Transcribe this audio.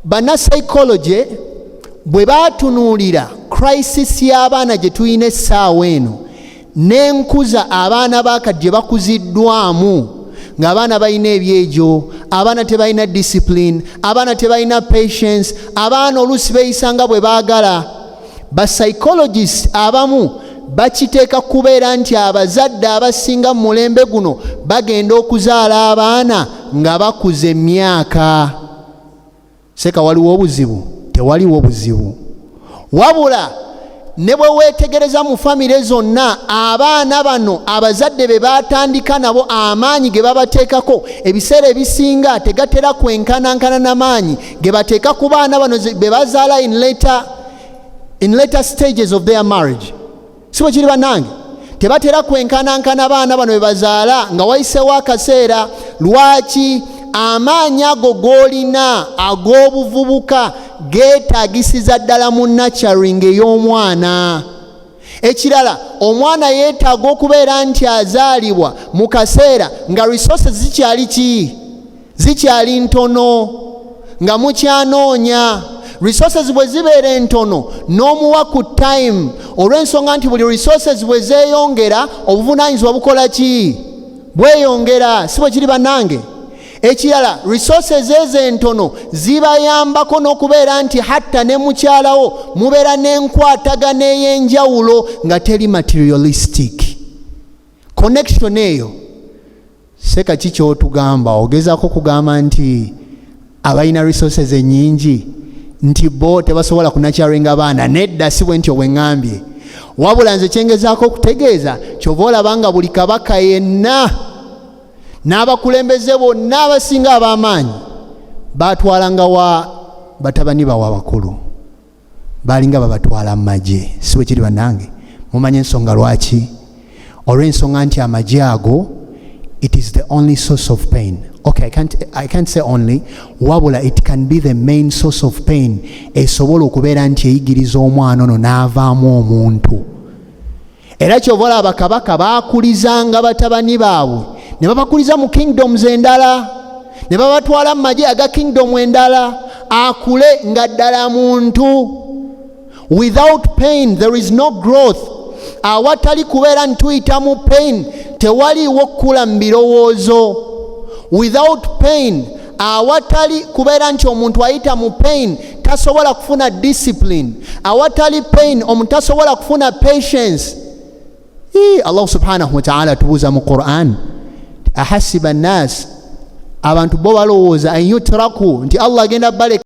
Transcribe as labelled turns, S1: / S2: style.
S1: Bannapsychology bwe batunuulira crisis y'abaana gye tulina essaawa eno n'enkuza abaana baakadde gye bakuziddwamu, ng'abaana balina ebyejo, abaana tebalina discipline, abaana tebalina patience, abaana oluusi beeyisa nga bwe baagala. Psychologists abamu bakiteeka kubeera nti abazadde abasinga mu mulembe guno bagenda okuzaala abaana nga bakuza emyaka. Seka waliwo obuzibu? Tewaliwo buzibu. Wabula ne bwe weetegereza mu famire zonna abaana bano abazadde be batandika nabo amaanyi ge babateekako ebiseera ebisinga tegatera kwenkanankana n'amaanyi ge bateeka ku baana bano be bazaala in later stages of their marriage. Si bwe kiri bannange? Tebatera kwenkanankana baana bano be bazaala nga wayisewo akaseera. Lwaki? Amaanyi ago g'olina ag'obuvubuka geetaagisiza ddala mu nurturing ey'omwana. Ekirala, omwana yeetaaga okubeera nti azaalibwa mu kaseera nga resources zikyali ntono, nga mukyanoonya. Resources bwe zibeera entono n'omuwa ku time, olw'ensonga nti buli resources bwe zeeyongera obuvunaanyizibwa bukola ki? Bweyongera. Si bwe kiri bannange? Ekirala, resources ezo entono zibayambako n'okubeera nti hatta ne mukyalawo mubeera n'enkwatagana ey'enjawulo nga teri materialistic. Connection eyo. Seka ki ky'otugamba? Ogezaako kugamba nti abalina resources ennyingi nti bo tebasobola kunakyaringa baana. Nedda, si bwe ntyo bwe ŋŋambye. Wabula nze kyengezaako okutegeeza kyova olaba nga buli kabaka yenna n'abakulembeze bonna abasinga ab'amaanyi baatwalanga wa batabani bawa bakulu, baalinga babatwala mu magye. Si bwe kiri bannange? Mumanye ensonga lwaki? Olw'ensonga nti amagye ago, it is the only source of pain. Okay, I can't say only, wabula it can be the main source of pain esobola okubeera nti eyigiriza omwana ono n'avaamu omuntu. Era kyova olaba bakabaka baakulizanga batabani baabwe ne babakuliza mu kingdoms endala, ne babatwala mu magye aga kingdom endala akule nga ddala muntu. Without pain there is no growth. Awatali kubeera nti tuyita mu pain tewaliwo kukula mu birowoozo. Without pain, awatali kubeera nti omuntu ayita mu pain tasobola kufuna discipline. Awatali pain omuntu tasobola kufuna patience. Allah subhanahu wa ta'ala tubuuza mu Quran, ahasiba an-nas, abantu bo balowooza an yutraku nti Allah agenda baleka